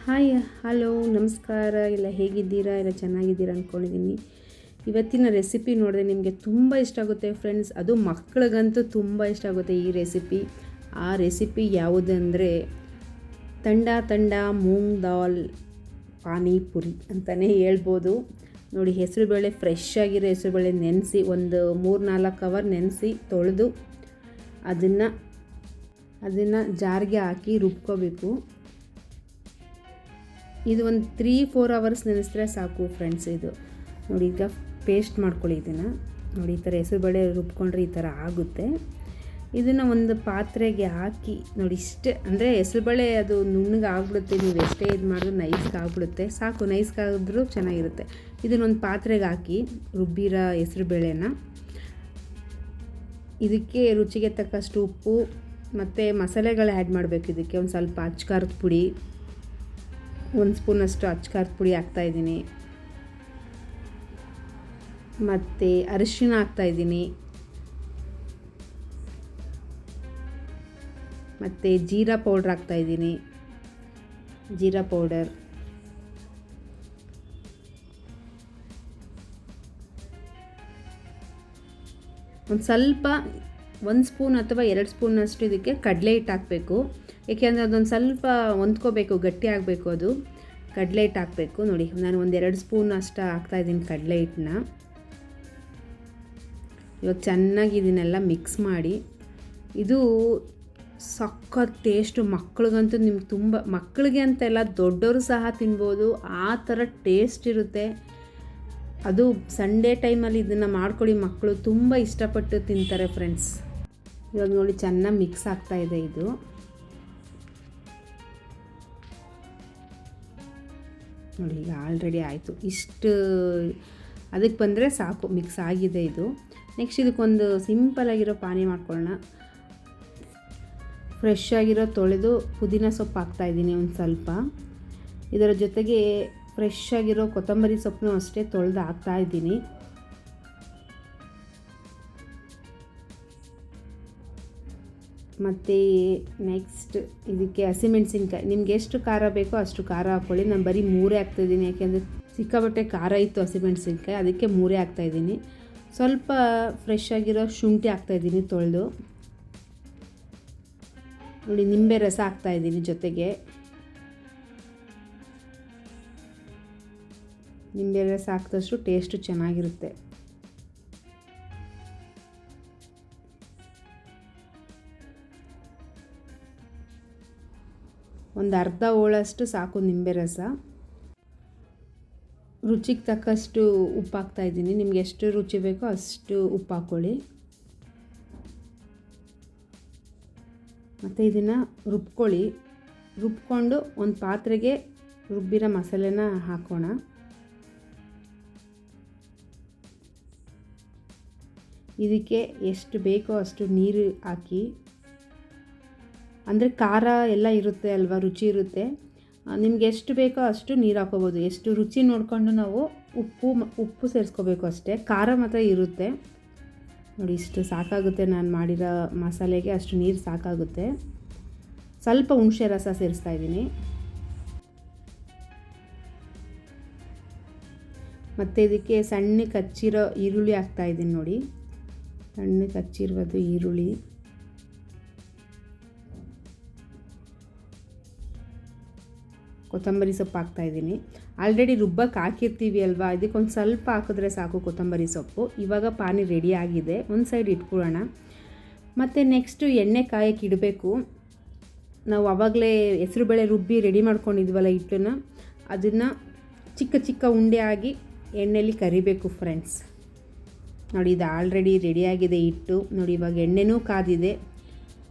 Hi hello ನಮಸ್ಕಾರ. ಎಲ್ಲ ಹೇಗಿದ್ದೀರಾ? ಎಲ್ಲ ಚೆನ್ನಾಗಿದ್ದೀರಾ ಅಂದ್ಕೊಂಡಿದ್ದೀನಿ. ಇವತ್ತಿನ ರೆಸಿಪಿ ನೋಡಿದ್ರೆ ನಿಮಗೆ ತುಂಬ ಇಷ್ಟ ಆಗುತ್ತೆ ಫ್ರೆಂಡ್ಸ್. ಅದು ಮಕ್ಕಳಿಗಂತೂ ತುಂಬ ಇಷ್ಟ ಆಗುತ್ತೆ ಈ ರೆಸಿಪಿ. ಆ ರೆಸಿಪಿ ಯಾವುದಂದರೆ ತಂಡ ತಂಡ ಮೂಂಗ್ ದಾಲ್ ಪಾನಿಪುರಿ ಅಂತಲೇ ಹೇಳ್ಬೋದು. ನೋಡಿ, ಹೆಸರುಬೇಳೆ, ಫ್ರೆಶ್ ಆಗಿರೋ ಹೆಸರುಬೇಳೆ ನೆನೆಸಿ ಒಂದು 3-4 ಅವರ್ ನೆನೆಸಿ ತೊಳೆದು ಅದನ್ನು ಜಾರ್ಗೆ ಹಾಕಿ ರುಬ್ಕೋಬೇಕು. ಇದು ಒಂದು 3-4 ಅವರ್ಸ್ ನೆನೆಸಿದ್ರೆ ಸಾಕು ಫ್ರೆಂಡ್ಸ್. ಇದು ನೋಡಿ, ಈಗ ಪೇಸ್ಟ್ ಮಾಡ್ಕೊಳ್ಳಿ. ಇದನ್ನು ನೋಡಿ, ಈ ಥರ ಹೆಸರುಬೇಳೆ ರುಬ್ಕೊಂಡ್ರೆ ಈ ಥರ ಆಗುತ್ತೆ. ಇದನ್ನು ಒಂದು ಪಾತ್ರೆಗೆ ಹಾಕಿ ನೋಡಿ, ಇಷ್ಟೇ ಅಂದರೆ ಹೆಸರುಬೇಳೆ ಅದು ನುಣ್ಣಗೆ ಆಗ್ಬಿಡುತ್ತೆ. ನೀವು ಎಷ್ಟೇ ಇದು ಮಾಡಿದ್ರು ನೈಸ್ಗೆ ಆಗ್ಬಿಡುತ್ತೆ. ಸಾಕು, ನೈಸ್ಗೆ ಆಗಿದ್ರೂ ಚೆನ್ನಾಗಿರುತ್ತೆ. ಇದನ್ನೊಂದು ಪಾತ್ರೆಗೆ ಹಾಕಿ ರುಬ್ಬಿರೋ ಹೆಸರುಬೇಳೆನ ಇದಕ್ಕೆ ರುಚಿಗೆ ತಕ್ಕಷ್ಟು ಉಪ್ಪು ಮತ್ತು ಮಸಾಲೆಗಳು ಆ್ಯಡ್ ಮಾಡಬೇಕು. ಇದಕ್ಕೆ ಒಂದು ಸ್ವಲ್ಪ ಅಚ್ಕಾರದ ಪುಡಿ, 1 ಸ್ಪೂನಷ್ಟು ಅಚ್ಕಾರದ ಪುಡಿ ಹಾಕ್ತಾಯಿದ್ದೀನಿ, ಮತ್ತು ಅರಿಶಿನ ಹಾಕ್ತಾಯಿದ್ದೀನಿ, ಮತ್ತು ಜೀರಾ ಪೌಡ್ರ್ ಹಾಕ್ತಾಯಿದ್ದೀನಿ. ಜೀರಾ ಪೌಡರ್, ಒಂದು ಸ್ವಲ್ಪ 1 ಸ್ಪೂನ್ ಅಥವಾ 2 ಸ್ಪೂನಷ್ಟು ಇದಕ್ಕೆ ಕಡಲೆ ಹಿಟ್ಟು ಹಾಕಬೇಕು. ಏಕೆಂದರೆ ಅದೊಂದು ಸ್ವಲ್ಪ ಹೊಂದ್ಕೋಬೇಕು, ಗಟ್ಟಿ ಆಗಬೇಕು. ಅದು ಕಡಲೆ ಹಿಟ್ಟು ಹಾಕಬೇಕು. ನೋಡಿ, ನಾನು ಒಂದು 2 ಸ್ಪೂನ್ ಅಷ್ಟು ಹಾಕ್ತಾಯಿದ್ದೀನಿ ಕಡಲೆ ಹಿಟ್ಟನ್ನ. ಇವಾಗ ಚೆನ್ನಾಗಿ ಇದನ್ನೆಲ್ಲ ಮಿಕ್ಸ್ ಮಾಡಿ, ಇದು ಸಖತ್ ಟೇಸ್ಟು. ಮಕ್ಕಳಿಗಂತೂ ನಿಮ್ಗೆ ತುಂಬ, ಮಕ್ಕಳಿಗೆ ಅಂತೆಲ್ಲ ದೊಡ್ಡವರು ಸಹ ತಿನ್ಬೋದು, ಆ ಥರ ಟೇಸ್ಟ್ ಇರುತ್ತೆ. ಅದು ಸಂಡೇ ಟೈಮಲ್ಲಿ ಇದನ್ನು ಮಾಡ್ಕೊಳ್ಳಿ, ಮಕ್ಕಳು ತುಂಬ ಇಷ್ಟಪಟ್ಟು ತಿಂತಾರೆ ಫ್ರೆಂಡ್ಸ್. ಇವಾಗ ನೋಡಿ, ಚೆನ್ನಾಗಿ ಮಿಕ್ಸ್ ಆಗ್ತಾಯಿದೆ. ಇದು ನೋಡಿ, ಈಗ ಆಲ್ರೆಡಿ ಆಯಿತು. ಇಷ್ಟು ಅದಕ್ಕೆ ಬಂದರೆ ಸಾಕು, ಮಿಕ್ಸ್ ಆಗಿದೆ ಇದು. ನೆಕ್ಸ್ಟ್ ಇದಕ್ಕೊಂದು ಸಿಂಪಲಾಗಿರೋ ಪಾನಿ ಮಾಡ್ಕೊಳ್ಳೋಣ. ಫ್ರೆಶ್ ಆಗಿರೋ ತೊಳೆದು ಪುದೀನ ಸೊಪ್ಪು ಹಾಕ್ತಾಯಿದ್ದೀನಿ ಒಂದು ಸ್ವಲ್ಪ. ಇದರ ಜೊತೆಗೆ ಫ್ರೆಶ್ ಆಗಿರೋ ಕೊತ್ತಂಬರಿ ಸೊಪ್ಪನ್ನು ಅಷ್ಟೇ ತೊಳೆದು ಹಾಕ್ತಾಯಿದ್ದೀನಿ. ಮತ್ತು ನೆಕ್ಸ್ಟ್ ಇದಕ್ಕೆ ಹಸಿಮೆಣ್ಸಿನ್ಕಾಯಿ, ನಿಮ್ಗೆ ಎಷ್ಟು ಖಾರ ಬೇಕೋ ಅಷ್ಟು ಖಾರ ಹಾಕ್ಕೊಳ್ಳಿ. ನಾನು ಬರೀ 3 ಹಾಕ್ತಾಯಿದ್ದೀನಿ, ಯಾಕೆಂದರೆ ಸಿಕ್ಕಾಬಟ್ಟೆ ಖಾರ ಇತ್ತು ಹಸಿಮೆಣ್ಸಿನ್ಕಾಯಿ, ಅದಕ್ಕೆ 3 ಹಾಕ್ತಾಯಿದ್ದೀನಿ. ಸ್ವಲ್ಪ ಫ್ರೆಶ್ ಆಗಿರೋ ಶುಂಠಿ ಹಾಕ್ತಾಯಿದ್ದೀನಿ ತೊಳೆದು. ನೋಡಿ, ನಿಂಬೆ ರಸ ಹಾಕ್ತಾಯಿದ್ದೀನಿ ಜೊತೆಗೆ. ನಿಂಬೆ ರಸ ಹಾಕಿದಷ್ಟು ಟೇಸ್ಟು ಚೆನ್ನಾಗಿರುತ್ತೆ. ಒಂದು ಅರ್ಧ ಹೋಳಷ್ಟು ಸಾಕು ನಿಂಬೆ ರಸ. ರುಚಿಗೆ ತಕ್ಕಷ್ಟು ಉಪ್ಪು ಹಾಕ್ತಾಯಿದ್ದೀನಿ. ನಿಮ್ಗೆ ಎಷ್ಟು ರುಚಿ ಬೇಕೋ ಅಷ್ಟು ಉಪ್ಪು ಹಾಕ್ಕೊಳ್ಳಿ. ಮತ್ತು ಇದನ್ನು ರುಬ್ಕೊಳ್ಳಿ. ರುಬ್ಕೊಂಡು ಒಂದು ಪಾತ್ರೆಗೆ ರುಬ್ಬಿರೋ ಮಸಾಲೆನ ಹಾಕೋಣ. ಇದಕ್ಕೆ ಎಷ್ಟು ಬೇಕೋ ಅಷ್ಟು ನೀರು ಹಾಕಿ, ಅಂದರೆ ಖಾರ ಎಲ್ಲ ಇರುತ್ತೆ ಅಲ್ವಾ, ರುಚಿ ಇರುತ್ತೆ. ನಿಮ್ಗೆ ಎಷ್ಟು ಬೇಕೋ ಅಷ್ಟು ನೀರು ಹಾಕೋಬೋದು. ಎಷ್ಟು ರುಚಿ ನೋಡಿಕೊಂಡು ನಾವು ಉಪ್ಪು ಸೇರಿಸ್ಕೋಬೇಕು ಅಷ್ಟೇ. ಖಾರ ಮಾತ್ರ ಇರುತ್ತೆ. ನೋಡಿ, ಇಷ್ಟು ಸಾಕಾಗುತ್ತೆ. ನಾನು ಮಾಡಿರೋ ಮಸಾಲೆಗೆ ಅಷ್ಟು ನೀರು ಸಾಕಾಗುತ್ತೆ. ಸ್ವಲ್ಪ ಹುಣಸೆ ರಸ ಸೇರಿಸ್ತಾ ಇದ್ದೀನಿ. ಮತ್ತು ಇದಕ್ಕೆ ಸಣ್ಣಗೆ ಹಚ್ಚಿರೋ ಈರುಳ್ಳಿ ಹಾಕ್ತಾಯಿದ್ದೀನಿ. ನೋಡಿ, ಸಣ್ಣಗೆ ಹಚ್ಚಿರೋದು ಈರುಳ್ಳಿ, ಕೊತ್ತಂಬರಿ ಸೊಪ್ಪು ಹಾಕ್ತಾಯಿದ್ದೀನಿ. ಆಲ್ರೆಡಿ ರುಬ್ಬಕ್ಕೆ ಹಾಕಿರ್ತೀವಿ ಅಲ್ವಾ, ಇದಕ್ಕೊಂದು ಸ್ವಲ್ಪ ಹಾಕಿದ್ರೆ ಸಾಕು ಕೊತ್ತಂಬರಿ ಸೊಪ್ಪು. ಇವಾಗ ಪಾನಿ ರೆಡಿ ಆಗಿದೆ, ಒಂದು ಸೈಡ್ ಇಟ್ಕೊಳ್ಳೋಣ. ಮತ್ತು ನೆಕ್ಸ್ಟು ಎಣ್ಣೆ ಕಾಯಕ್ಕೆ ಇಡಬೇಕು. ನಾವು ಆವಾಗಲೇ ಹೆಸರುಬೇಳೆ ರುಬ್ಬಿ ರೆಡಿ ಮಾಡ್ಕೊಂಡಿದ್ವಲ್ಲ ಹಿಟ್ಟನ್ನು, ಅದನ್ನು ಚಿಕ್ಕ ಚಿಕ್ಕ ಉಂಡೆ ಆಗಿ ಎಣ್ಣೆಯಲ್ಲಿ ಕರಿಬೇಕು ಫ್ರೆಂಡ್ಸ್. ನೋಡಿ, ಇದು ಆಲ್ರೆಡಿ ರೆಡಿಯಾಗಿದೆ ಹಿಟ್ಟು. ನೋಡಿ, ಇವಾಗ ಎಣ್ಣೆನೂ ಕಾದಿದೆ.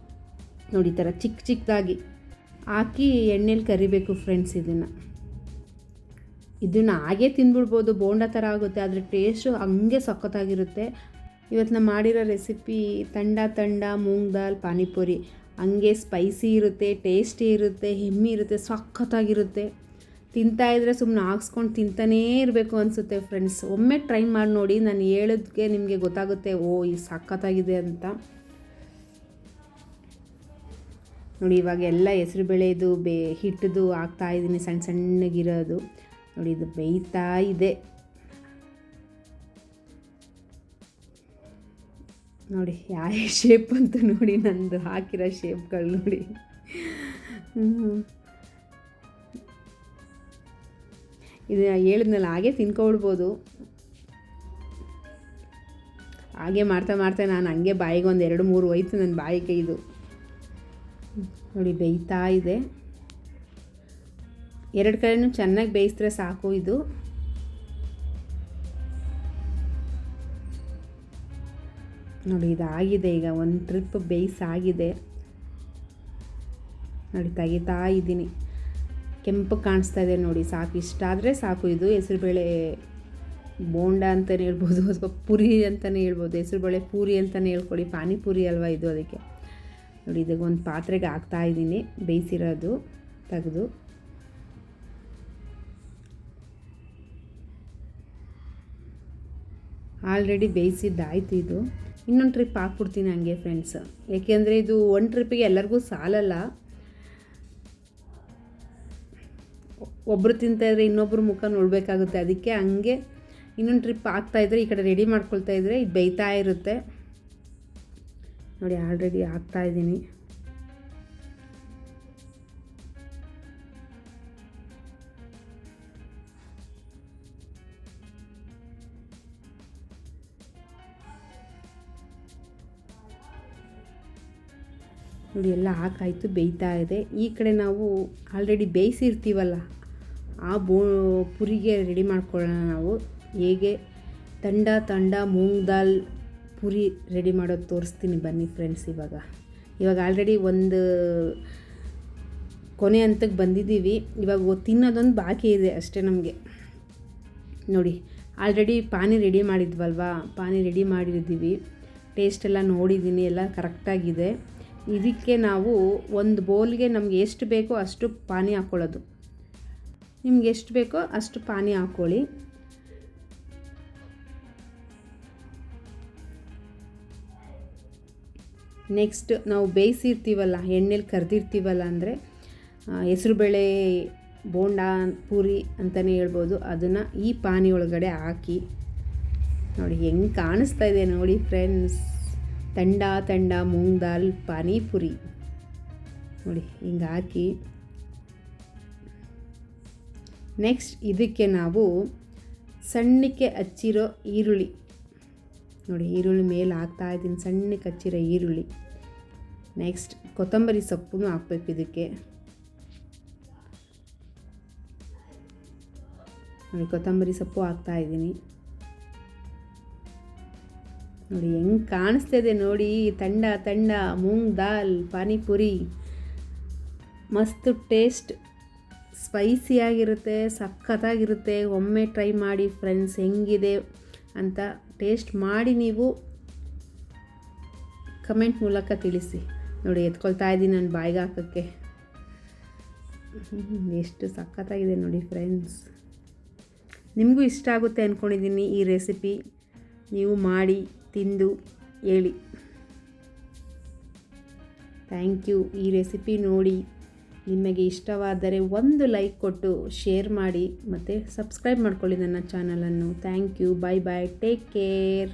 ನೋಡಿ, ಈ ಥರ ಚಿಕ್ಕ ಚಿಕ್ಕದಾಗಿ ಹಾಕಿ ಎಣ್ಣೆಲಿ ಕರಿಬೇಕು ಫ್ರೆಂಡ್ಸ್. ಇದನ್ನು ಹಾಗೇ ತಿಂದ್ಬಿಡ್ಬೋದು, ಬೋಂಡ ಥರ ಆಗುತ್ತೆ, ಆದರೆ ಟೇಸ್ಟು ಹಂಗೆ ಸಖತ್ತಾಗಿರುತ್ತೆ. ಇವತ್ತು ನಾನು ಮಾಡಿರೋ ರೆಸಿಪಿ ತಂಡ ತಂಡ ಮೂಂಗ್ ದಾಲ್ ಪಾನಿಪುರಿ. ಹಂಗೆ ಸ್ಪೈಸಿ ಇರುತ್ತೆ, ಟೇಸ್ಟಿ ಇರುತ್ತೆ, ಹೆಮ್ಮಿ ಇರುತ್ತೆ, ಸಖತ್ತಾಗಿರುತ್ತೆ. ತಿಂತಾಯಿದ್ರೆ ಸುಮ್ಮನೆ ಹಾಕ್ಸ್ಕೊಂಡು ತಿಂತಾನೇ ಇರಬೇಕು ಅನಿಸುತ್ತೆ ಫ್ರೆಂಡ್ಸ್. ಒಮ್ಮೆ ಟ್ರೈ ಮಾಡಿ ನೋಡಿ, ನಾನು ಹೇಳೋದಕ್ಕೆ ನಿಮಗೆ ಗೊತ್ತಾಗುತ್ತೆ, ಓ ಇದು ಸಖತ್ತಾಗಿದೆ ಅಂತ. ನೋಡಿ ಇವಾಗ ಎಲ್ಲ ಹೆಸ್ರು ಬೇಳೆದು ಹಿಟ್ಟದು ಹಾಕ್ತಾಯಿದ್ದೀನಿ, ಸಣ್ಣ ಸಣ್ಣಗಿರೋದು. ನೋಡಿ ಇದು ಬೇಯ್ತಾ ಇದೆ. ನೋಡಿ ಯಾವ ಶೇಪ್ ಅಂತ ನೋಡಿ, ನಂದು ಹಾಕಿರೋ ಶೇಪ್ಗಳು ನೋಡಿ. ಇದು ಹೇಳಿದ್ನಲ್ಲ, ಹಾಗೆ ತಿನ್ಕೊಬಿಡ್ಬೋದು. ಹಾಗೆ ಮಾಡ್ತಾ ಮಾಡ್ತಾ ನಾನು ಹಂಗೆ ಬಾಯಿಗೆ 1-2-3 ಹೋಯ್ತು ನನ್ನ ಬಾಯಿಗೆ. ಇದು ನೋಡಿ ಬೇಯ್ತಾ ಇದೆ. 2 ಕಡೆನೂ ಚೆನ್ನಾಗಿ ಬೇಯಿಸಿದ್ರೆ ಸಾಕು. ಇದು ನೋಡಿ ಇದಾಗಿದೆ. ಈಗ ಒಂದು ಟ್ರಿಪ್ ಬೇಯಿಸಾಗಿದೆ. ನೋಡಿ ತೆಗಿತಾ ಇದ್ದೀನಿ. ಕೆಂಪು ಕಾಣಿಸ್ತಾ ಇದೆ ನೋಡಿ. ಸಾಕು, ಇಷ್ಟಾದರೆ ಸಾಕು. ಇದು ಹೆಸರುಬೇಳೆ ಬೋಂಡ ಅಂತಲೇ ಹೇಳ್ಬೋದು, ಅಥವಾ ಪುರಿ ಅಂತಲೇ ಹೇಳ್ಬೋದು. ಹೆಸರುಬೇಳೆ ಪೂರಿ ಅಂತಲೇ ಹೇಳ್ಕೊಳ್ಳಿ, ಪಾನಿಪುರಿ ಅಲ್ವಾ ಇದು. ಅದಕ್ಕೆ ನೋಡಿ ಇದಕ್ಕೆ ಒಂದು ಪಾತ್ರೆಗೆ ಹಾಕ್ತಾಯಿದ್ದೀನಿ ಬೇಯಿಸಿರೋದು ತೆಗೆದು. ಆಲ್ರೆಡಿ ಬೇಯಿಸಿದ್ದಾಯಿತು. ಇದು ಇನ್ನೊಂದು ಟ್ರಿಪ್ ಹಾಕ್ಬಿಡ್ತೀನಿ ಹಂಗೆ ಫ್ರೆಂಡ್ಸ್. ಏಕೆಂದರೆ ಇದು ಒಂದು ಟ್ರಿಪ್ಪಿಗೆ ಎಲ್ಲರಿಗೂ ಸಾಲಲ್ಲ. ಒಬ್ಬರು ತಿಂತಾಯಿದ್ರೆ ಇನ್ನೊಬ್ಬರು ಮುಖ ನೋಡಬೇಕಾಗುತ್ತೆ. ಅದಕ್ಕೆ ಹಂಗೆ ಇನ್ನೊಂದು ಟ್ರಿಪ್ ಹಾಕ್ತಾಯಿದ್ರೆ, ಈ ಕಡೆ ರೆಡಿ ಮಾಡ್ಕೊಳ್ತಾಯಿದ್ರೆ ಇದು ಬೇಯ್ತಾ ಇರುತ್ತೆ. ನೋಡಿ ಆಲ್ರೆಡಿ ಹಾಕ್ತಾಯಿದ್ದೀನಿ. ನೋಡಿ ಎಲ್ಲ ಹಾಕಾಯಿತು, ಬೇಯ್ತಾ ಇದೆ. ಈ ಕಡೆ ನಾವು ಆಲ್ರೆಡಿ ಬೇಯಿಸಿರ್ತೀವಲ್ಲ, ಆ ಪುರಿಗೆ ರೆಡಿ ಮಾಡ್ಕೊಳ್ಳೋಣ ನಾವು. ಹೇಗೆ ತಂಡ ಮೂಂಗ್ ದಾಲ್ ಪುರಿ ರೆಡಿ ಮಾಡೋದು ತೋರಿಸ್ತೀನಿ ಬನ್ನಿ ಫ್ರೆಂಡ್ಸ್. ಇವಾಗ ಆಲ್ರೆಡಿ ಒಂದು ಕೊನೆ ಹಂತಕ್ಕೆ ಬಂದಿದ್ದೀವಿ. ಇವಾಗ ತಿನ್ನೋದೊಂದು ಬಾಕಿ ಇದೆ ಅಷ್ಟೇ ನಮಗೆ. ನೋಡಿ ಆಲ್ರೆಡಿ ಪಾನಿ ರೆಡಿ ಮಾಡಿದ್ವಲ್ವಾ, ಪಾನಿ ರೆಡಿ ಮಾಡಿದ್ದೀವಿ. ಟೇಸ್ಟ್ ಎಲ್ಲ ನೋಡಿದ್ದೀನಿ, ಎಲ್ಲ ಕರೆಕ್ಟಾಗಿದೆ. ಇದಕ್ಕೆ ನಾವು ಒಂದು ಬೌಲ್ಗೆ ನಮಗೆ ಎಷ್ಟು ಬೇಕೋ ಅಷ್ಟು ಪಾನಿ ಹಾಕ್ಕೊಳ್ಳೋದು. ನಿಮ್ಗೆ ಎಷ್ಟು ಬೇಕೋ ಅಷ್ಟು ಪಾನಿ ಹಾಕ್ಕೊಳ್ಳಿ. ನೆಕ್ಸ್ಟ್ ನಾವು ಬೇಯಿಸಿರ್ತೀವಲ್ಲ, ಎಣ್ಣೆಲಿ ಕರೆದಿರ್ತೀವಲ್ಲ, ಅಂದರೆ ಹೆಸರುಬೇಳೆ ಬೋಂಡ ಪೂರಿ ಅಂತಲೇ ಹೇಳ್ಬೋದು, ಅದನ್ನು ಈ ಪಾನಿ ಒಳಗಡೆ ಹಾಕಿ. ನೋಡಿ ಹೆಂಗೆ ಕಾಣಿಸ್ತಾ ಇದೆ ನೋಡಿ ಫ್ರೆಂಡ್ಸ್. ತಂಡ ಮೂಂಗ್ ದಾಲ್ ಪಾನಿಪುರಿ ನೋಡಿ ಹಿಂಗೆ ಹಾಕಿ. ನೆಕ್ಸ್ಟ್ ಇದಕ್ಕೆ ನಾವು ಸಣ್ಣಕ್ಕೆ ಹಚ್ಚಿರೋ ಈರುಳ್ಳಿ ನೋಡಿ, ಈರುಳ್ಳಿ ಮೇಲೆ ಹಾಕ್ತಾಯಿದ್ದೀನಿ, ಸಣ್ಣಕ್ಕೆ ಹಚ್ಚಿರೋ ಈರುಳ್ಳಿ. ನೆಕ್ಸ್ಟ್ ಕೊತ್ತಂಬರಿ ಸೊಪ್ಪು ಹಾಕ್ಬೇಕು ಇದಕ್ಕೆ. ನೋಡಿ ಕೊತ್ತಂಬರಿ ಸೊಪ್ಪು ಹಾಕ್ತಾಯಿದ್ದೀನಿ. ನೋಡಿ ಹೆಂಗೆ ಕಾಣಿಸ್ತಿದೆ ನೋಡಿ. ತಂಡ ಮೂಂಗ್ ದಾಲ್ ಪಾನಿಪುರಿ ಮಸ್ತ್ ಟೇಸ್ಟ್, ಸ್ಪೈಸಿಯಾಗಿರುತ್ತೆ, ಸಖತ್ತಾಗಿರುತ್ತೆ. ಒಮ್ಮೆ ಟ್ರೈ ಮಾಡಿ ಫ್ರೆಂಡ್ಸ್, ಹೆಂಗಿದೆ ಅಂತ ಟೇಸ್ಟ್ ಮಾಡಿ ನೀವು ಕಮೆಂಟ್ ಮೂಲಕ ತಿಳಿಸಿ. ನೋಡಿ ಎತ್ಕೊಳ್ತಾ ಇದ್ದೀನಿ ನಾನು ಬಾಯಿಗೆ ಹಾಕೋಕ್ಕೆ. ಎಷ್ಟು ಸಖತ್ತಾಗಿದೆ ನೋಡಿ ಫ್ರೆಂಡ್ಸ್. ನಿಮಗೂ ಇಷ್ಟ ಆಗುತ್ತೆ ಅಂದ್ಕೊಂಡಿದ್ದೀನಿ ಈ ರೆಸಿಪಿ. ನೀವು ಮಾಡಿ ತಿಂದು ಹೇಳಿ. Thank you. ಈ ರೆಸಿಪಿ ನೋಡಿ ನಿಮಗೆ ಇಷ್ಟವಾದರೆ ಒಂದು ಲೈಕ್ ಕೊಟ್ಟು ಶೇರ್ ಮಾಡಿ, ಮತ್ತು ಸಬ್ಸ್ಕ್ರೈಬ್ ಮಾಡ್ಕೊಳ್ಳಿ ನನ್ನ ಚಾನಲನ್ನು. Thank you. Bye bye. Take care.